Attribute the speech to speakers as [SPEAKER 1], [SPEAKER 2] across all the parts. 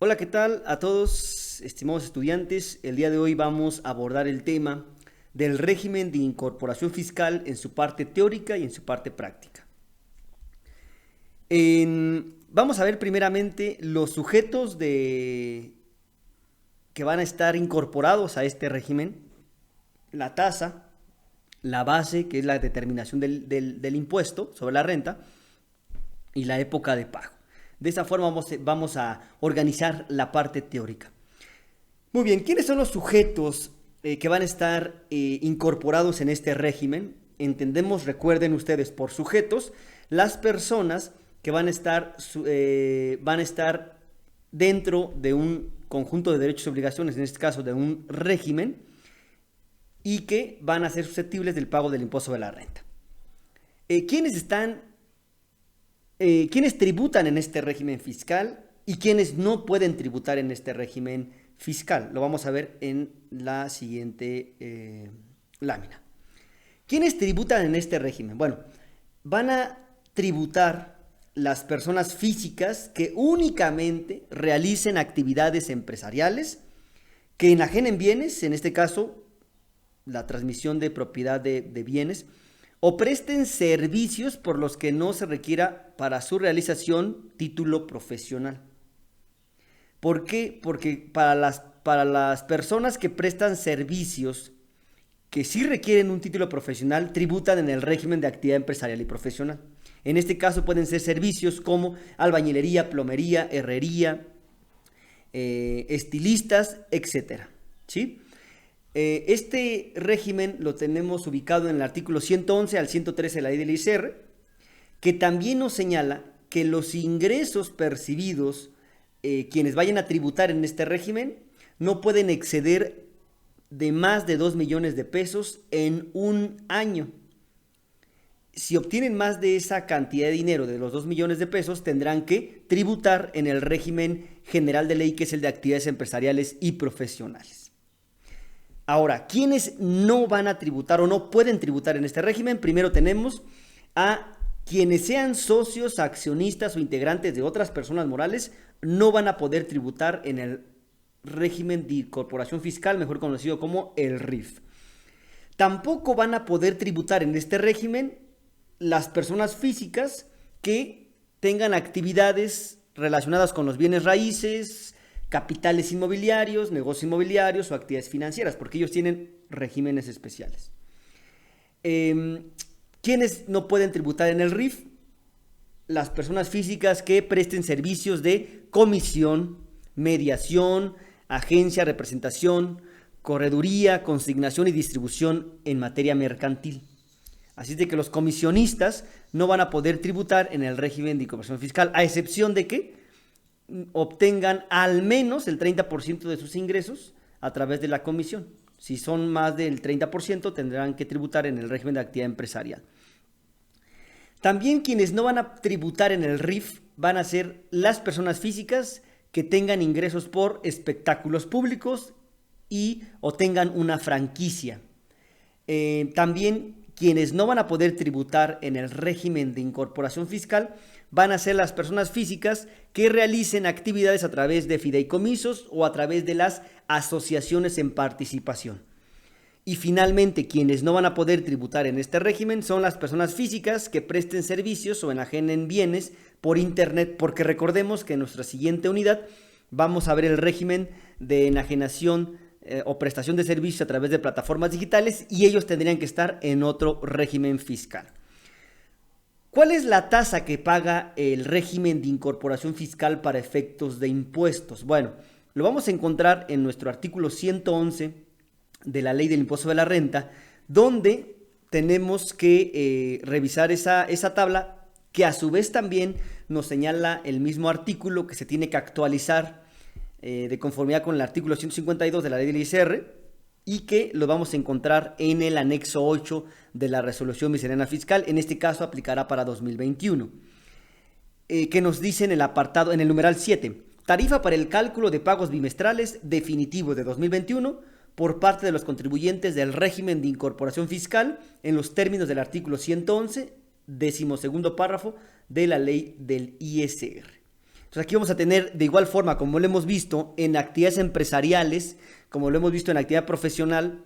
[SPEAKER 1] Hola, ¿qué tal a todos, estimados estudiantes? El día de hoy vamos a abordar el tema del régimen de incorporación fiscal en su parte teórica y en su parte práctica. Vamos a ver primeramente los sujetos que van a estar incorporados a este régimen, la tasa, la base, que es la determinación del impuesto sobre la renta, y la época de pago. De esa forma vamos a organizar la parte teórica. Muy bien, ¿quiénes son los sujetos que van a estar incorporados en este régimen? Entendemos, recuerden ustedes, por sujetos, las personas que van a estar dentro de un conjunto de derechos y obligaciones, en este caso de un régimen, y que van a ser susceptibles del pago del impuesto sobre la renta. ¿Quiénes tributan en este régimen fiscal y quiénes no pueden tributar en este régimen fiscal? Lo vamos a ver en la siguiente lámina. ¿Quiénes tributan en este régimen? Bueno, van a tributar las personas físicas que únicamente realicen actividades empresariales, que enajenen bienes, en este caso la transmisión de propiedad de bienes, o presten servicios por los que no se requiera para su realización título profesional. ¿Por qué? Porque para las personas que prestan servicios que sí requieren un título profesional, tributan en el régimen de actividad empresarial y profesional. En este caso pueden ser servicios como albañilería, plomería, herrería, estilistas, etc. ¿Sí? Este régimen lo tenemos ubicado en el artículo 111 al 113 de la ley del ISR, que también nos señala que los ingresos percibidos, quienes vayan a tributar en este régimen, no pueden exceder de más de 2 millones de pesos en un año. Si obtienen más de esa cantidad de dinero, de los 2 millones de pesos, tendrán que tributar en el régimen general de ley, que es el de actividades empresariales y profesionales. Ahora, ¿quiénes no van a tributar o no pueden tributar en este régimen? Primero tenemos a quienes sean socios, accionistas o integrantes de otras personas morales, no van a poder tributar en el régimen de incorporación fiscal, mejor conocido como el RIF. Tampoco van a poder tributar en este régimen las personas físicas que tengan actividades relacionadas con los bienes raíces, capitales inmobiliarios, negocios inmobiliarios o actividades financieras, porque ellos tienen regímenes especiales. ¿Quiénes no pueden tributar en el RIF? Las personas físicas que presten servicios de comisión, mediación, agencia, representación, correduría, consignación y distribución en materia mercantil. Así de que los comisionistas no van a poder tributar en el régimen de incorporación fiscal, a excepción de que obtengan al menos el 30% de sus ingresos a través de la comisión. Si son más del 30%, tendrán que tributar en el régimen de actividad empresarial. También quienes no van a tributar en el RIF van a ser las personas físicas que tengan ingresos por espectáculos públicos o tengan una franquicia. También quienes no van a poder tributar en el régimen de incorporación fiscal van a ser las personas físicas que realicen actividades a través de fideicomisos o a través de las asociaciones en participación. Y finalmente, quienes no van a poder tributar en este régimen son las personas físicas que presten servicios o enajenen bienes por internet, porque recordemos que en nuestra siguiente unidad vamos a ver el régimen de enajenación o prestación de servicios a través de plataformas digitales, y ellos tendrían que estar en otro régimen fiscal. ¿Cuál es la tasa que paga el régimen de incorporación fiscal para efectos de impuestos? Bueno, lo vamos a encontrar en nuestro artículo 111 de la ley del impuesto de la renta, donde tenemos que revisar esa tabla, que a su vez también nos señala el mismo artículo que se tiene que actualizar de conformidad con el artículo 152 de la ley del ISR, y que lo vamos a encontrar en el anexo 8 de la resolución miscelánea fiscal. En este caso aplicará para 2021, que nos dice en el apartado, en el numeral 7, tarifa para el cálculo de pagos bimestrales definitivo de 2021 por parte de los contribuyentes del régimen de incorporación fiscal en los términos del artículo 111, 12º párrafo de la ley del ISR. Entonces aquí vamos a tener, de igual forma como lo hemos visto en actividades empresariales, como lo hemos visto en actividad profesional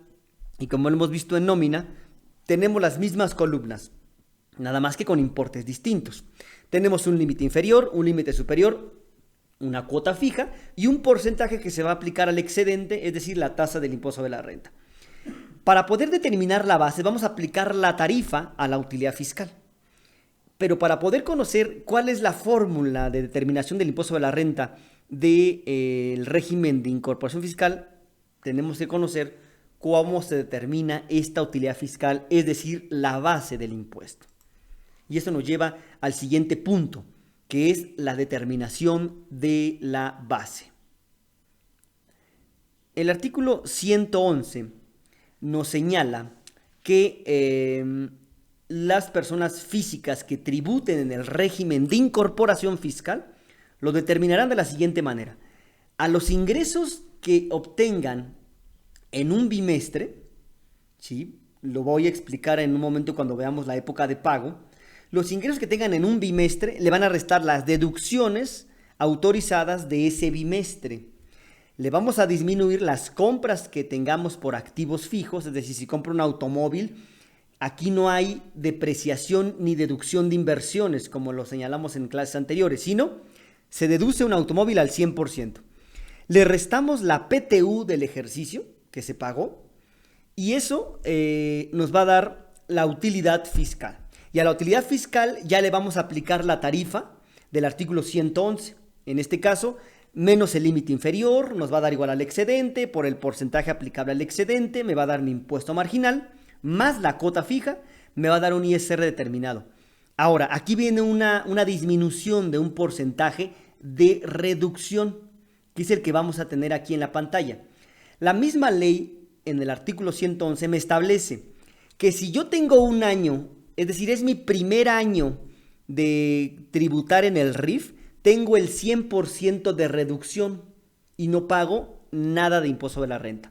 [SPEAKER 1] y como lo hemos visto en nómina, tenemos las mismas columnas, nada más que con importes distintos. Tenemos un límite inferior, un límite superior, una cuota fija y un porcentaje que se va a aplicar al excedente, es decir, la tasa del impuesto sobre la renta. Para poder determinar la base, vamos a aplicar la tarifa a la utilidad fiscal. Pero para poder conocer cuál es la fórmula de determinación del impuesto sobre la renta del régimen de incorporación fiscal, tenemos que conocer cómo se determina esta utilidad fiscal, es decir, la base del impuesto. Y esto nos lleva al siguiente punto, que es la determinación de la base. El artículo 111 nos señala que las personas físicas que tributen en el régimen de incorporación fiscal lo determinarán de la siguiente manera. A los ingresos que obtengan en un bimestre, ¿sí? Lo voy a explicar en un momento cuando veamos la época de pago. Los ingresos que tengan en un bimestre le van a restar las deducciones autorizadas de ese bimestre. Le vamos a disminuir las compras que tengamos por activos fijos, es decir, si compro un automóvil, aquí no hay depreciación ni deducción de inversiones, como lo señalamos en clases anteriores, sino se deduce un automóvil al 100%. Le restamos la PTU del ejercicio que se pagó y eso nos va a dar la utilidad fiscal. Y a la utilidad fiscal ya le vamos a aplicar la tarifa del artículo 111. En este caso, menos el límite inferior, nos va a dar igual al excedente, por el porcentaje aplicable al excedente, me va a dar mi impuesto marginal, más la cuota fija, me va a dar un ISR determinado. Ahora, aquí viene una disminución de un porcentaje de reducción, que es el que vamos a tener aquí en la pantalla. La misma ley, en el artículo 111, me establece que si yo tengo un año, es decir, es mi primer año de tributar en el RIF, tengo el 100% de reducción y no pago nada de impuesto sobre la renta.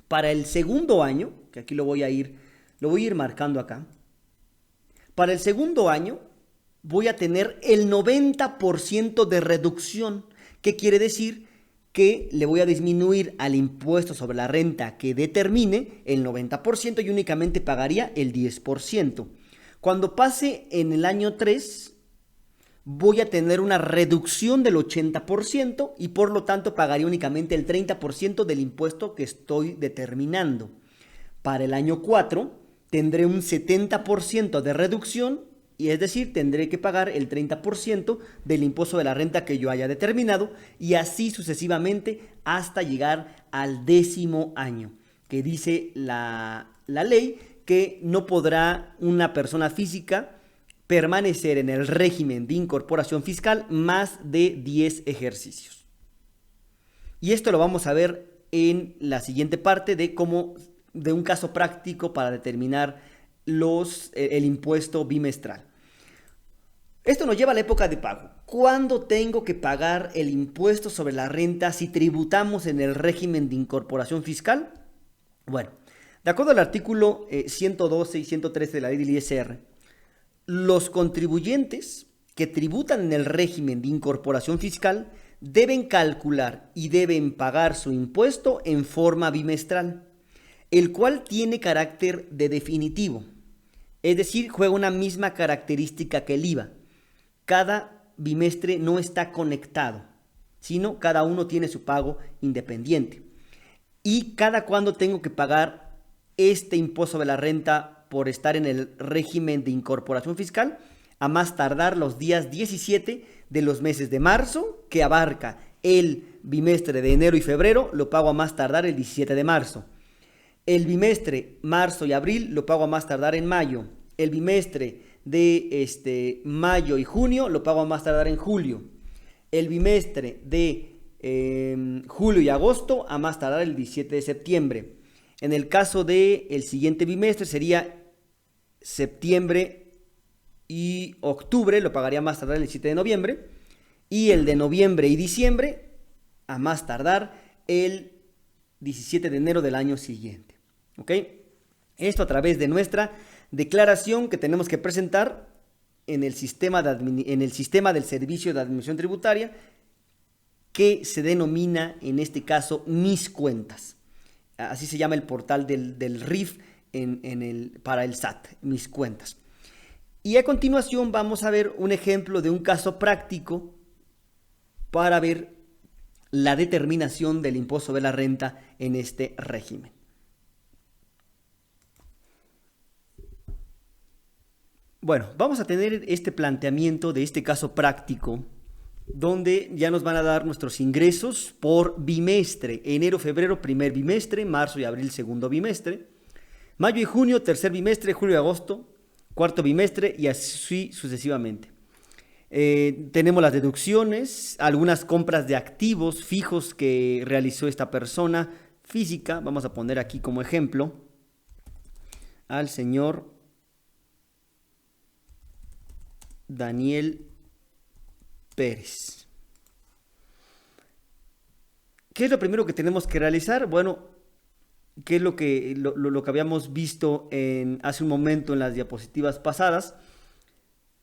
[SPEAKER 1] Para el segundo año, que aquí lo voy a ir marcando acá, para el segundo año voy a tener el 90% de reducción. ¿Qué quiere decir? Que le voy a disminuir al impuesto sobre la renta que determine el 90% y únicamente pagaría el 10%. Cuando pase en el año 3, voy a tener una reducción del 80% y por lo tanto pagaría únicamente el 30% del impuesto que estoy determinando. Para el año 4 tendré un 70% de reducción y es decir, tendré que pagar el 30% del impuesto de la renta que yo haya determinado y así sucesivamente hasta llegar al 10º año, que dice la ley que no podrá una persona física permanecer en el régimen de incorporación fiscal más de 10 ejercicios. Y esto lo vamos a ver en la siguiente parte de un caso práctico para determinar el impuesto bimestral. Esto nos lleva a la época de pago. ¿Cuándo tengo que pagar el impuesto sobre la renta si tributamos en el régimen de incorporación fiscal? Bueno, de acuerdo al artículo 112 y 113 de la ley del ISR, los contribuyentes que tributan en el régimen de incorporación fiscal deben calcular y deben pagar su impuesto en forma bimestral, el cual tiene carácter de definitivo, es decir, juega una misma característica que el IVA. Cada bimestre no está conectado, sino cada uno tiene su pago independiente. Y cada cuándo tengo que pagar este impuesto sobre la renta por estar en el régimen de incorporación fiscal, a más tardar los días 17 de los meses de marzo, que abarca el bimestre de enero y febrero, lo pago a más tardar el 17 de marzo. El bimestre marzo y abril lo pago a más tardar en mayo. El bimestre de mayo y junio lo pago a más tardar en julio. El bimestre de julio y agosto a más tardar el 17 de septiembre. En el caso del siguiente bimestre sería septiembre y octubre, lo pagaría a más tardar el 7 de noviembre. Y el de noviembre y diciembre a más tardar el 17 de enero del año siguiente. ¿Ok? Esto a través de nuestra declaración que tenemos que presentar en el sistema del Servicio de Administración Tributaria, que se denomina en este caso Mis Cuentas. Así se llama el portal del RIF para el SAT, Mis Cuentas. Y a continuación vamos a ver un ejemplo de un caso práctico para ver la determinación del impuesto de la renta en este régimen. Bueno, vamos a tener este planteamiento de este caso práctico donde ya nos van a dar nuestros ingresos por bimestre: enero, febrero, primer bimestre; marzo y abril, segundo bimestre; mayo y junio, tercer bimestre; julio y agosto, cuarto bimestre, y así sucesivamente. Tenemos las deducciones, algunas compras de activos fijos que realizó esta persona física. Vamos a poner aquí como ejemplo al señor Daniel Pérez. ¿Qué es lo primero que tenemos que realizar? Bueno, ¿qué es lo que habíamos visto hace un momento en las diapositivas pasadas?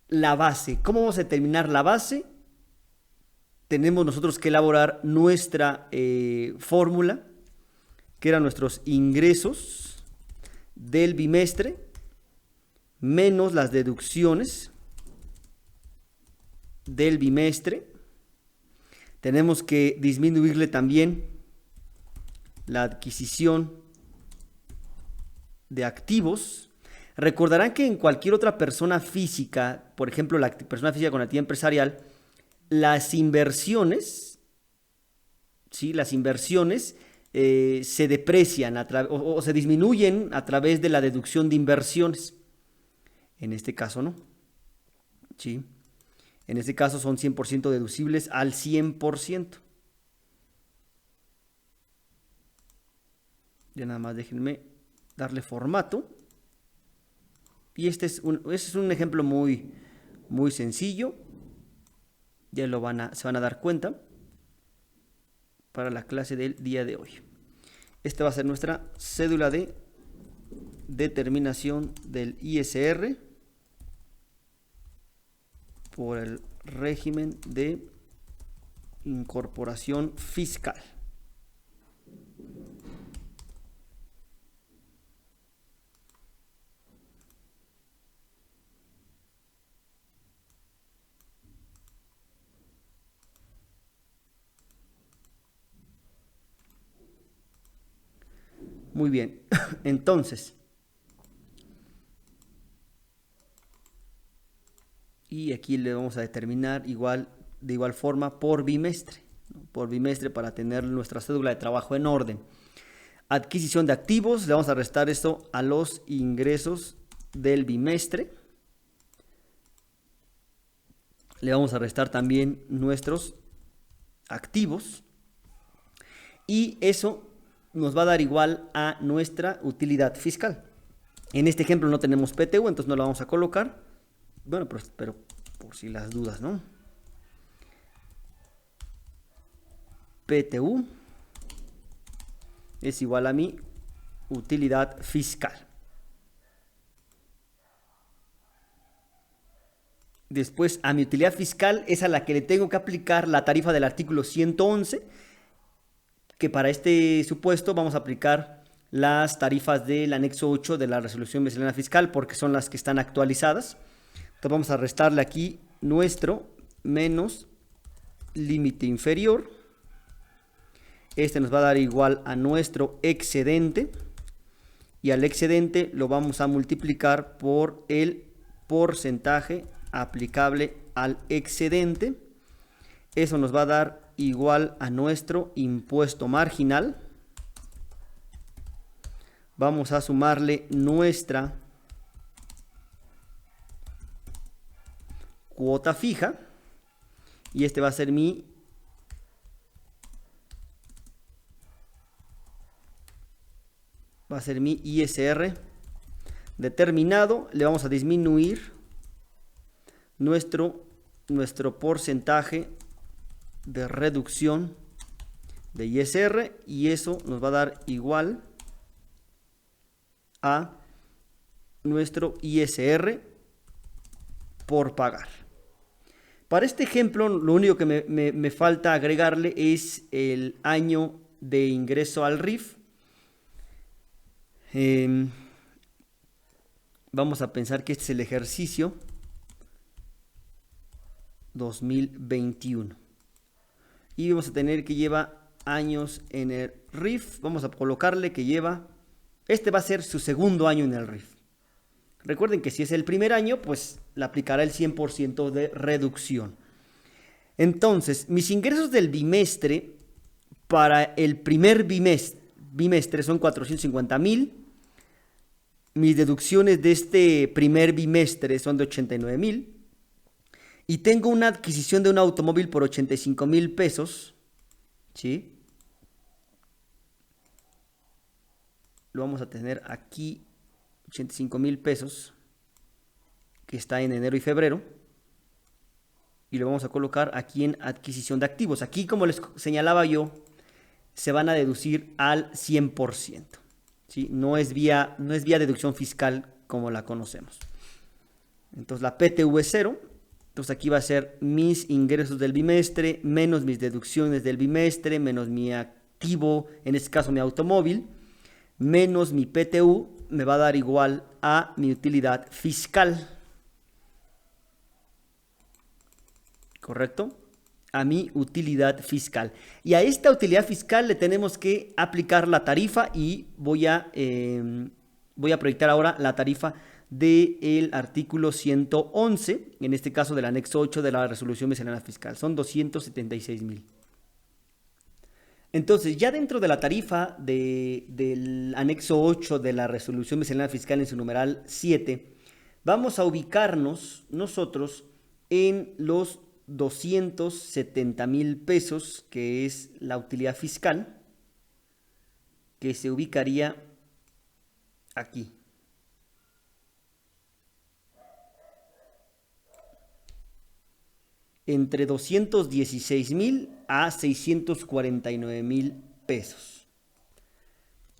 [SPEAKER 1] La base. ¿Cómo vamos a determinar la base? Tenemos nosotros que elaborar nuestra fórmula, que eran nuestros ingresos del bimestre menos las deducciones del bimestre. Tenemos que disminuirle también la adquisición de activos. Recordarán que en cualquier otra persona física, por ejemplo la persona física con actividad empresarial, las inversiones, ¿sí? Las inversiones se deprecian o se disminuyen a través de la deducción de inversiones. En este caso no, ¿sí? En este caso son 100% deducibles al 100%. Ya nada más déjenme darle formato. Y este es un ejemplo muy sencillo. Ya se van a dar cuenta para la clase del día de hoy. Esta va a ser nuestra cédula de determinación del ISR por el régimen de incorporación fiscal. Muy bien, entonces, y aquí le vamos a determinar de igual forma por bimestre, ¿no? Por bimestre, para tener nuestra cédula de trabajo en orden. Adquisición de activos, le vamos a restar esto a los ingresos del bimestre. Le vamos a restar también nuestros activos, y eso nos va a dar igual a nuestra utilidad fiscal. En este ejemplo no tenemos PTU, entonces no la vamos a colocar. Bueno, pero por si las dudas, ¿no? PTU es igual a mi utilidad fiscal. Después, a mi utilidad fiscal es a la que le tengo que aplicar la tarifa del artículo 111, que para este supuesto vamos a aplicar las tarifas del anexo 8 de la resolución miscelánea fiscal, porque son las que están actualizadas. Entonces vamos a restarle aquí nuestro menos límite inferior. Este nos va a dar igual a nuestro excedente, y al excedente lo vamos a multiplicar por el porcentaje aplicable al excedente. Eso nos va a dar igual a nuestro impuesto marginal. Vamos a sumarle nuestra cuota fija, y este va a ser mi ISR determinado. Le vamos a disminuir nuestro porcentaje de reducción de ISR, y eso nos va a dar igual a nuestro ISR por pagar. Para este ejemplo, lo único que me falta agregarle es el año de ingreso al RIF. Vamos a pensar que este es el ejercicio 2021. Y vamos a tener que lleva años en el RIF. Vamos a colocarle que lleva... Este va a ser su segundo año en el RIF. Recuerden que si es el primer año, pues le aplicará el 100% de reducción. Entonces, mis ingresos del bimestre para el primer bimestre son 450,000. Mis deducciones de este primer bimestre son de 89,000. Y tengo una adquisición de un automóvil por 85,000 pesos. ¿Sí? Lo vamos a tener aquí, 85,000 pesos, que está en enero y febrero. Y lo vamos a colocar aquí en adquisición de activos. Aquí, como les señalaba yo, se van a deducir al 100%. ¿Sí? No es vía deducción fiscal como la conocemos. Entonces la PTU es 0. Entonces aquí va a ser mis ingresos del bimestre menos mis deducciones del bimestre menos mi activo, en este caso mi automóvil, menos mi PTU, me va a dar igual a mi utilidad fiscal. ¿Correcto? A mi utilidad fiscal. Y a esta utilidad fiscal le tenemos que aplicar la tarifa y voy a proyectar ahora la tarifa del artículo 111, en este caso del anexo 8 de la resolución miscelánea fiscal. Son 276,000. Entonces, ya dentro de la tarifa del anexo 8 de la resolución miscelánea fiscal en su numeral 7, vamos a ubicarnos nosotros en los 270,000 pesos, que es la utilidad fiscal, que se ubicaría aquí. Entre 216,000 a 649,000 pesos.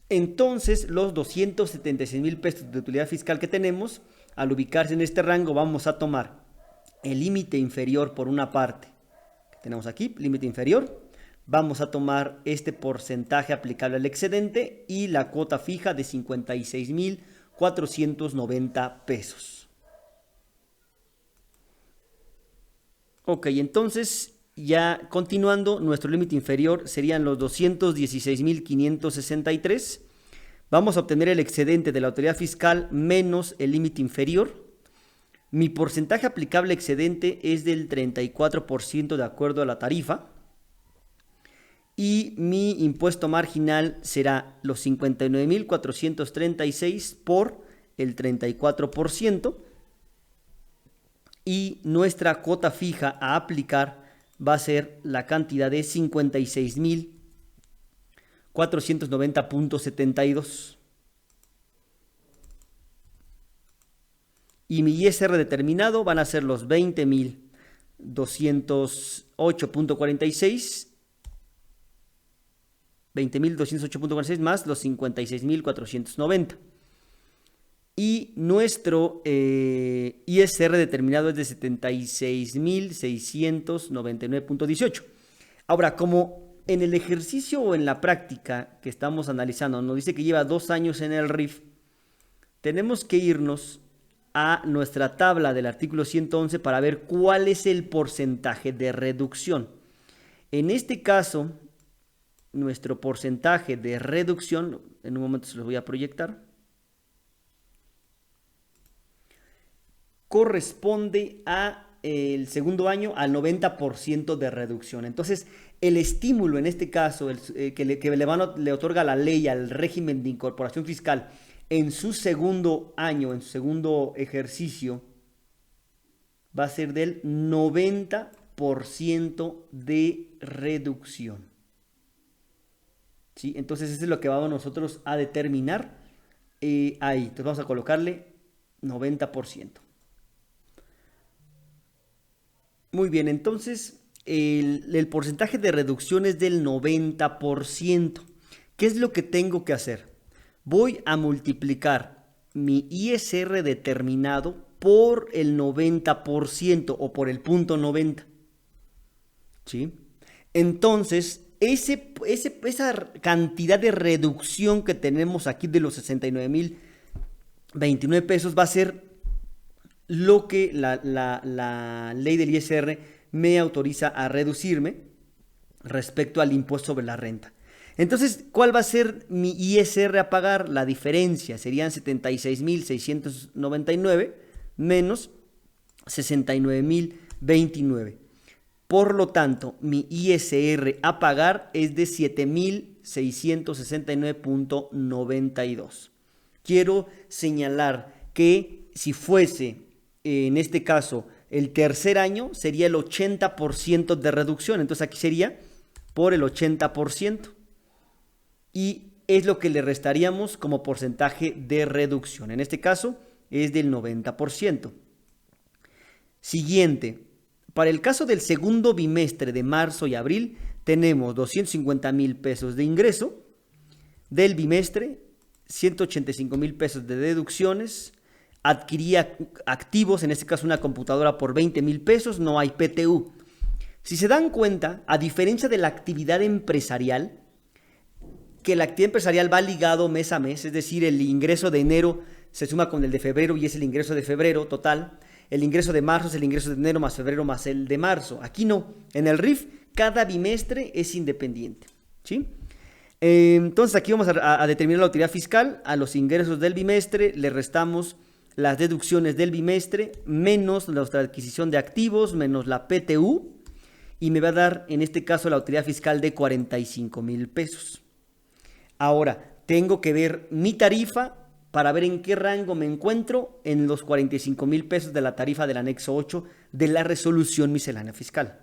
[SPEAKER 1] Entonces, los 276,000 pesos de utilidad fiscal que tenemos, al ubicarse en este rango, vamos a tomar el límite inferior por una parte, que tenemos aquí, límite inferior. Vamos a tomar este porcentaje aplicable al excedente y la cuota fija de 56,490 pesos. Ok, entonces ya continuando, nuestro límite inferior serían los 216,563. Vamos a obtener el excedente de la autoridad fiscal menos el límite inferior. Mi porcentaje aplicable excedente es del 34% de acuerdo a la tarifa. Y mi impuesto marginal será los 59,436 por el 34%. Y nuestra cuota fija a aplicar va a ser la cantidad de 56,490.72. Y mi ISR determinado van a ser los 20,208.46. 20,208.46 más los 56,490. Y nuestro ISR determinado es de 76,699.18. Ahora, como en el ejercicio o en la práctica que estamos analizando nos dice que lleva 2 años en el RIF, tenemos que irnos a nuestra tabla del artículo 111 para ver cuál es el porcentaje de reducción. En este caso, nuestro porcentaje de reducción, en un momento se los voy a proyectar, corresponde a el segundo año al 90% de reducción. Entonces, el estímulo en este caso que le otorga la ley al régimen de incorporación fiscal en su segundo año, en su segundo ejercicio, va a ser del 90% de reducción. ¿Sí? Entonces, eso es lo que vamos nosotros a determinar ahí. Entonces, vamos a colocarle 90%. Muy bien, entonces el porcentaje de reducción es del 90%. ¿Qué es lo que tengo que hacer? Voy a multiplicar mi ISR determinado por el 90% o por el punto 90. ¿Sí? Entonces, esa cantidad de reducción que tenemos aquí de los 69,029 pesos va a ser lo que la ley del ISR me autoriza a reducirme respecto al impuesto sobre la renta. Entonces, ¿cuál va a ser mi ISR a pagar? La diferencia serían 76,699 menos 69,029. Por lo tanto, mi ISR a pagar es de 7,669.92. Quiero señalar que si fuese, en este caso, el tercer año, sería el 80% de reducción. Entonces aquí sería por el 80%. Y es lo que le restaríamos como porcentaje de reducción. En este caso es del 90%. Siguiente. Para el caso del segundo bimestre de marzo y abril, tenemos 250,000 pesos de ingreso. Del bimestre, 185,000 pesos de deducciones. Adquirí activos, en este caso una computadora por 20,000 pesos, no hay PTU. Si se dan cuenta, a diferencia de la actividad empresarial, que la actividad empresarial va ligado mes a mes, es decir, el ingreso de enero se suma con el de febrero y es el ingreso de febrero total. El ingreso de marzo es el ingreso de enero más febrero más el de marzo. Aquí no. En el RIF, cada bimestre es independiente. ¿Sí? Entonces aquí vamos a determinar la utilidad fiscal. A los ingresos del bimestre le restamos las deducciones del bimestre menos nuestra adquisición de activos menos la PTU y me va a dar en este caso la utilidad fiscal de 45,000 pesos. Ahora, tengo que ver mi tarifa para ver en qué rango me encuentro en los 45,000 pesos de la tarifa del anexo 8 de la resolución miscelánea fiscal.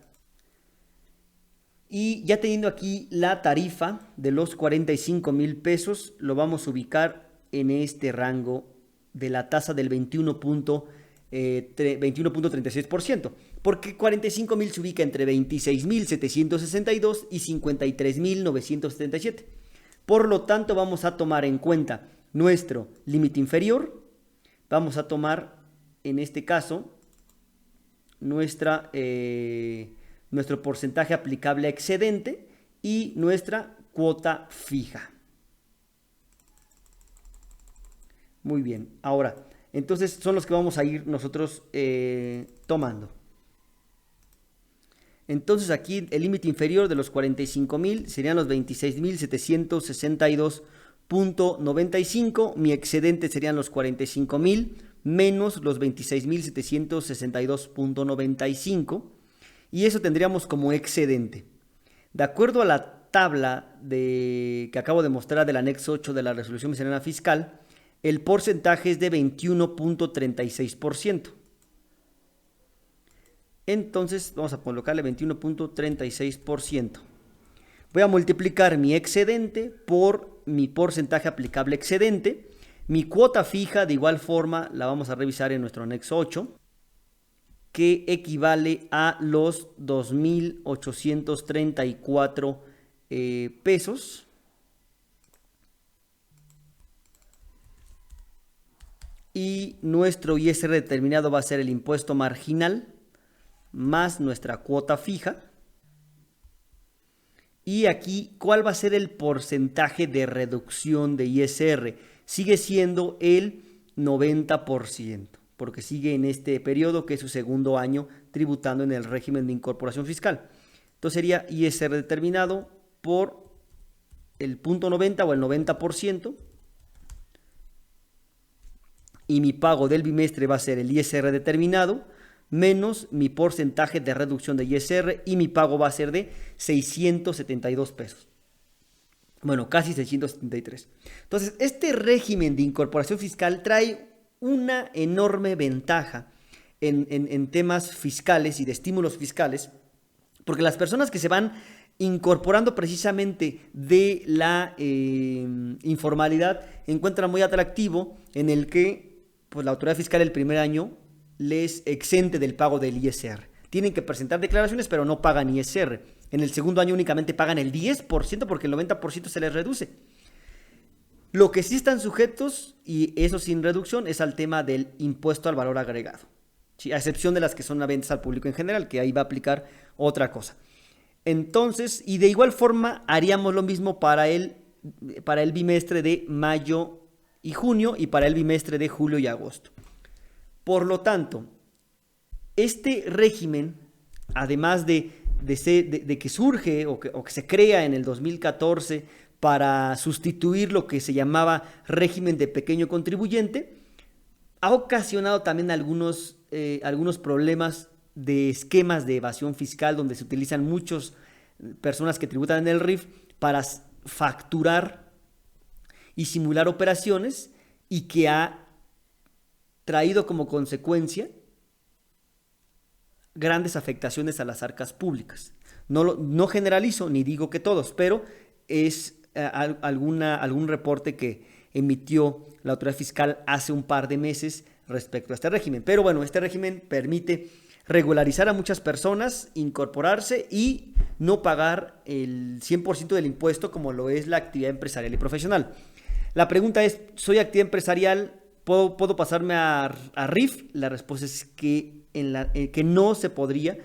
[SPEAKER 1] Y ya teniendo aquí la tarifa de los 45,000 pesos, lo vamos a ubicar en este rango de la tasa del 21.36%, porque 45,000 se ubica entre 26,762 y 53,977. Por lo tanto, vamos a tomar en cuenta nuestro límite inferior, vamos a tomar en este caso nuestro porcentaje aplicable a excedente y nuestra cuota fija. Muy bien, ahora, entonces son los que vamos a ir nosotros tomando. Entonces aquí el límite inferior de los 45,000 serían los 26,762.95. Mi excedente serían los 45,000 menos los 26,762.95. Y eso tendríamos como excedente. De acuerdo a la tabla que acabo de mostrar del anexo 8 de la resolución miscelánea fiscal, el porcentaje es de 21.36%. Entonces vamos a colocarle 21.36%. Voy a multiplicar mi excedente por mi porcentaje aplicable excedente. Mi cuota fija de igual forma la vamos a revisar en nuestro anexo 8, que equivale a los 2,834 pesos. Y nuestro ISR determinado va a ser el impuesto marginal más nuestra cuota fija. Y aquí, ¿cuál va a ser el porcentaje de reducción de ISR? Sigue siendo el 90%, porque sigue en este periodo que es su segundo año tributando en el régimen de incorporación fiscal. Entonces sería ISR determinado por el punto 90 o el 90%. Y mi pago del bimestre va a ser el ISR determinado menos mi porcentaje de reducción de ISR y mi pago va a ser de 672 pesos. Bueno, casi 673. Entonces, este régimen de incorporación fiscal trae una enorme ventaja en temas fiscales y de estímulos fiscales, porque las personas que se van incorporando precisamente de la informalidad encuentran muy atractivo en el que pues, la autoridad fiscal el primer año les exente del pago del ISR. Tienen que presentar declaraciones, pero no pagan ISR. En el segundo año únicamente pagan el 10% porque el 90% se les reduce. Lo que sí están sujetos, y eso sin reducción, es al tema del impuesto al valor agregado. ¿Sí? A excepción de las que son a ventas al público en general, que ahí va a aplicar otra cosa. Entonces, y de igual forma haríamos lo mismo para el bimestre de mayo y junio y para el bimestre de julio y agosto. Por lo tanto, este régimen, además de que surge o que se crea en el 2014 para sustituir lo que se llamaba régimen de pequeño contribuyente, ha ocasionado también algunos problemas de esquemas de evasión fiscal donde se utilizan muchas personas que tributan en el RIF para facturar y simular operaciones, y que ha traído como consecuencia grandes afectaciones a las arcas públicas. No generalizo ni digo que todos, pero es algún reporte que emitió la autoridad fiscal hace un par de meses respecto a este régimen. Pero bueno, este régimen permite regularizar a muchas personas, incorporarse y no pagar el 100% del impuesto como lo es la actividad empresarial y profesional. La pregunta es, ¿soy actividad empresarial? ¿Puedo pasarme a RIF? La respuesta es que no se podría,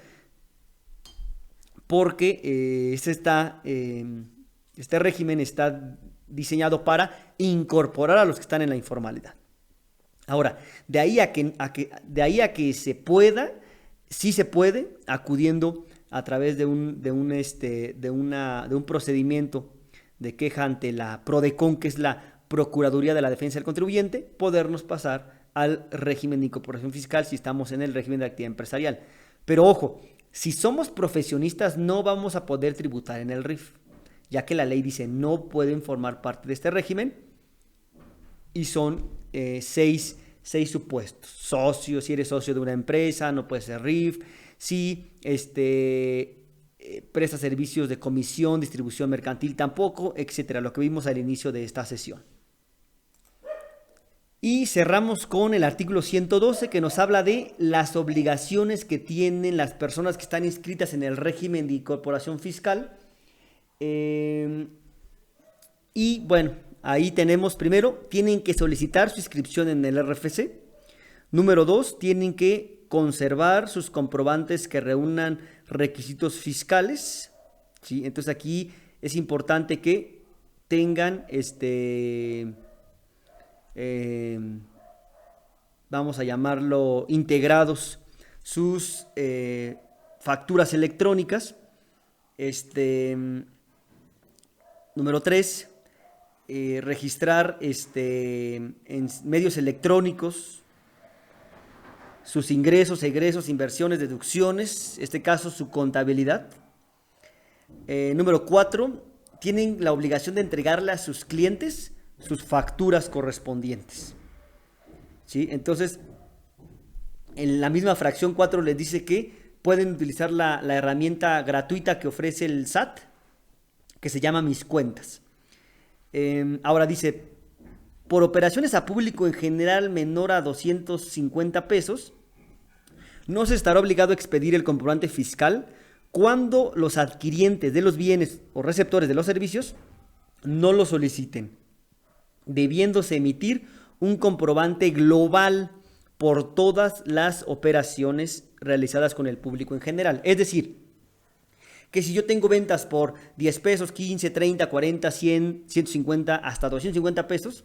[SPEAKER 1] porque este régimen está diseñado para incorporar a los que están en la informalidad. Ahora, de ahí a que se pueda, sí se puede, acudiendo a través de un procedimiento de queja ante la PRODECON, que es la Procuraduría de la Defensa del Contribuyente, podernos pasar al régimen de incorporación fiscal si estamos en el régimen de actividad empresarial. Pero ojo, si somos profesionistas no vamos a poder tributar en el RIF, ya que la ley dice no pueden formar parte de este régimen, y son seis supuestos. Socio, si eres socio de una empresa, no puedes ser RIF. Si presta servicios de comisión, distribución mercantil, tampoco, etcétera. Lo que vimos al inicio de esta sesión. Y cerramos con el artículo 112, que nos habla de las obligaciones que tienen las personas que están inscritas en el régimen de incorporación fiscal. Y bueno, ahí tenemos, primero, tienen que solicitar su inscripción en el RFC. Número 2, tienen que conservar sus comprobantes que reúnan requisitos fiscales, ¿sí? Entonces aquí es importante que tengan vamos a llamarlo integrados sus facturas electrónicas. Número 3, registrar en medios electrónicos sus ingresos, egresos, inversiones, deducciones, en este caso su contabilidad. Número 4, tienen la obligación de entregarle a sus clientes sus facturas correspondientes. ¿Sí? Entonces, en la misma fracción 4 les dice que pueden utilizar la herramienta gratuita que ofrece el SAT, que se llama Mis Cuentas. Ahora dice, por operaciones a público en general menor a 250 pesos, no se estará obligado a expedir el comprobante fiscal cuando los adquirientes de los bienes o receptores de los servicios no lo soliciten, debiéndose emitir un comprobante global por todas las operaciones realizadas con el público en general. Es decir, que si yo tengo ventas por 10 pesos, 15, 30, 40, 100, 150, hasta 250 pesos,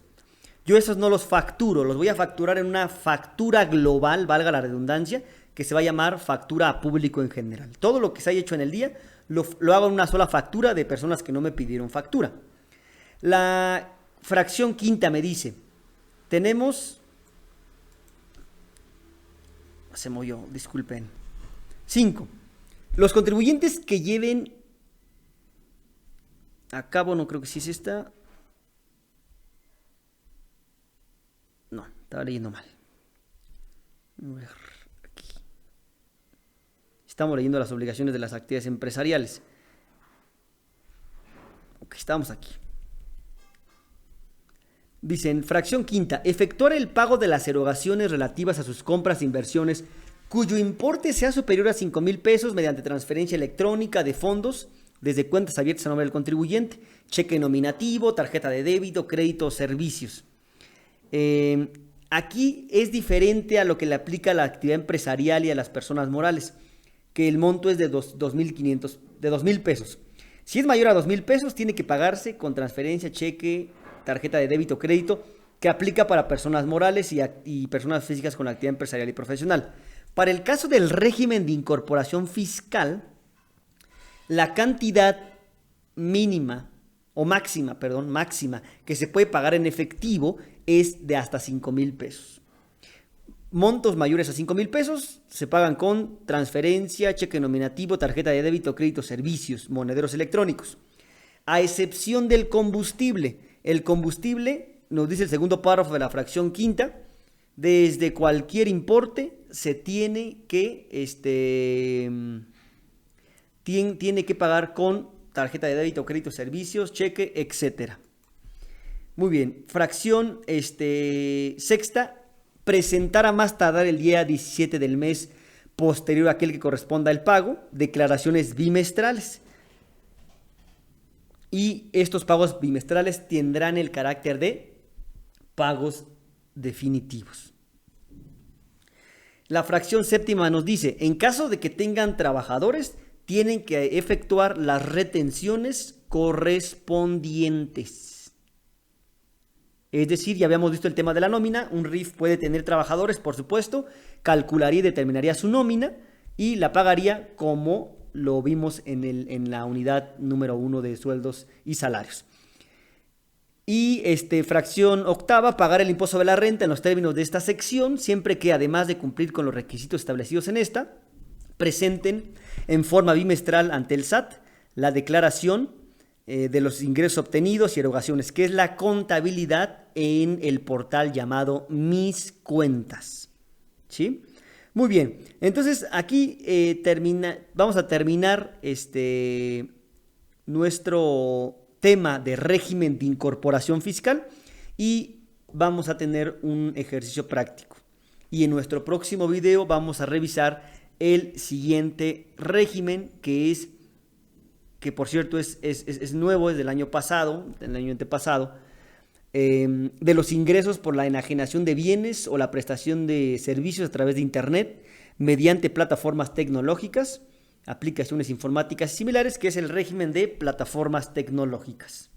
[SPEAKER 1] yo esos no los facturo, los voy a facturar en una factura global, valga la redundancia, que se va a llamar factura a público en general. Todo lo que se haya hecho en el día lo hago en una sola factura de personas que no me pidieron factura. La fracción quinta me dice, tenemos, se movió, disculpen, 5. Los contribuyentes que lleven a cabo, no creo que sí es esta, no, estaba leyendo mal. A ver, aquí. Estamos leyendo las obligaciones de las actividades empresariales. Ok, estamos aquí. Dicen, fracción quinta, efectuar el pago de las erogaciones relativas a sus compras e inversiones cuyo importe sea superior a 5,000 pesos mediante transferencia electrónica de fondos desde cuentas abiertas a nombre del contribuyente, cheque nominativo, tarjeta de débito, crédito, servicios. Aquí es diferente a lo que le aplica a la actividad empresarial y a las personas morales, que el monto es de 2,000 pesos. Si es mayor a 2,000 pesos, tiene que pagarse con transferencia, cheque, tarjeta de débito, crédito, que aplica para personas morales y personas físicas con actividad empresarial y profesional. Para el caso del régimen de incorporación fiscal, la cantidad máxima que se puede pagar en efectivo es de hasta 5,000 pesos. Montos mayores a 5,000 pesos se pagan con transferencia, cheque nominativo, tarjeta de débito, crédito, servicios, monederos electrónicos. A excepción del combustible. El combustible, nos dice el segundo párrafo de la fracción quinta, desde cualquier importe se tiene que, tiene que pagar con tarjeta de débito, crédito, servicios, cheque, etc. Muy bien. Fracción sexta. Presentar a más tardar el día 17 del mes posterior a aquel que corresponda al pago, declaraciones bimestrales. Y estos pagos bimestrales tendrán el carácter de pagos definitivos. La fracción séptima nos dice, en caso de que tengan trabajadores, tienen que efectuar las retenciones correspondientes. Es decir, ya habíamos visto el tema de la nómina, un RIF puede tener trabajadores, por supuesto, calcularía y determinaría su nómina y la pagaría como lo vimos en la unidad número 1 de sueldos y salarios. Y fracción octava, pagar el impuesto de la renta en los términos de esta sección, siempre que además de cumplir con los requisitos establecidos en esta, presenten en forma bimestral ante el SAT la declaración de los ingresos obtenidos y erogaciones, que es la contabilidad en el portal llamado Mis Cuentas. ¿Sí? Muy bien. Entonces, aquí vamos a terminar nuestro tema de régimen de incorporación fiscal y vamos a tener un ejercicio práctico. Y en nuestro próximo video vamos a revisar el siguiente régimen, que por cierto es nuevo, es del año pasado, del año antepasado, de los ingresos por la enajenación de bienes o la prestación de servicios a través de Internet mediante plataformas tecnológicas, aplicaciones informáticas similares, que es el régimen de plataformas tecnológicas.